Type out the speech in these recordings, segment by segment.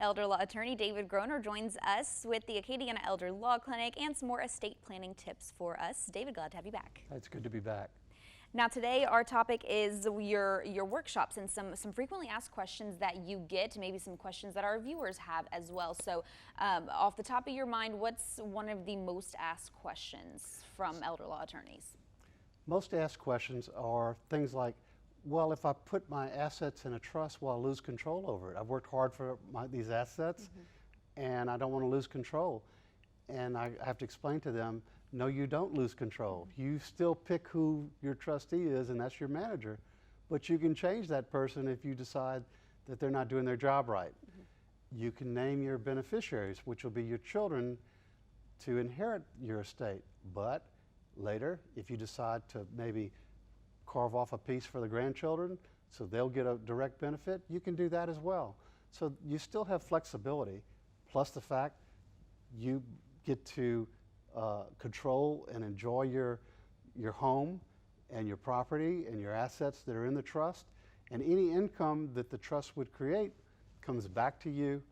Elder law attorney David Groner joins us with the Acadiana Elder Law Clinic and some more estate planning tips for us. David, glad to have you back. It's good to be back. Now today our topic is your workshops and some frequently asked questions that you get, maybe some questions that our viewers have as well. So off the top of your mind, what's one of the most asked questions from elder law attorneys? Most asked questions are things like, well, if I put my assets in a trust, will I lose control over it? I've worked hard for these assets and I don't want to lose control. And I have to explain to them, no, you don't lose control. You still pick who your trustee is, and that's your manager. But you can change that person if you decide that they're not doing their job right. You can name your beneficiaries, which will be your children, to inherit your estate. But later, if you decide to maybe carve off a piece for the grandchildren so they'll get a direct benefit, you can do that as well. So you still have flexibility, plus the fact you get to control and enjoy your home and your property and your assets that are in the trust, and any income that the trust would create comes back to you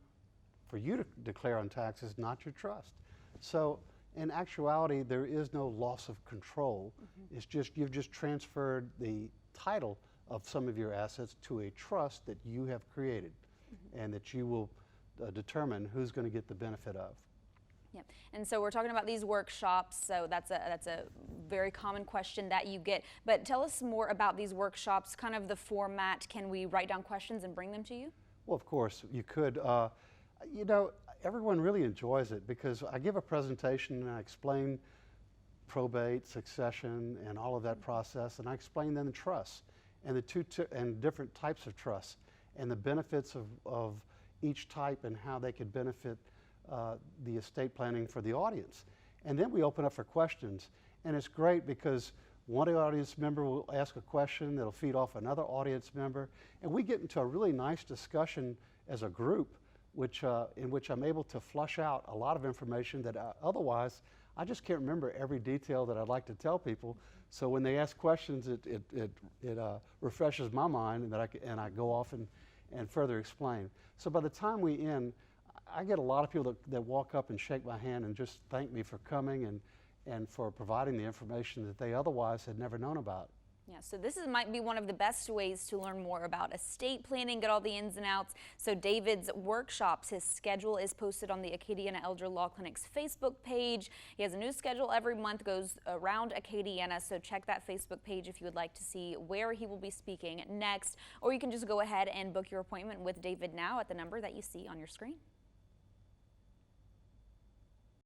for you to declare on taxes, not your trust. So in actuality, there is no loss of control. It's just you've just transferred the title of some of your assets to a trust that you have created and that you will determine who's going to get the benefit of. Yeah, and so we're talking about these workshops, so that's a very common question that you get. But tell us more about these workshops, kind of the format. Can we write down questions and bring them to you? Well, of course, you could. You know, everyone really enjoys it because I give a presentation and I explain probate, succession, and all of that process, and I explain then the trusts and the different types of trusts and the benefits of each type and how they could benefit the estate planning for the audience. And then we open up for questions, and it's great because one audience member will ask a question that'll feed off another audience member, and we get into a really nice discussion as a group in which I'm able to flush out a lot of information that otherwise I just can't remember every detail that I'd like to tell people. So when they ask questions, it refreshes my mind, and I go off and further explain. So by the time we end, I get a lot of people that walk up and shake my hand and just thank me for coming and for providing the information that they otherwise had never known about. Yeah, so this might be one of the best ways to learn more about estate planning, get all the ins and outs. So David's workshops, his schedule is posted on the Acadiana Elder Law Clinic's Facebook page. He has a new schedule every month, goes around Acadiana, so check that Facebook page if you would like to see where he will be speaking next. Or you can just go ahead and book your appointment with David now at the number that you see on your screen.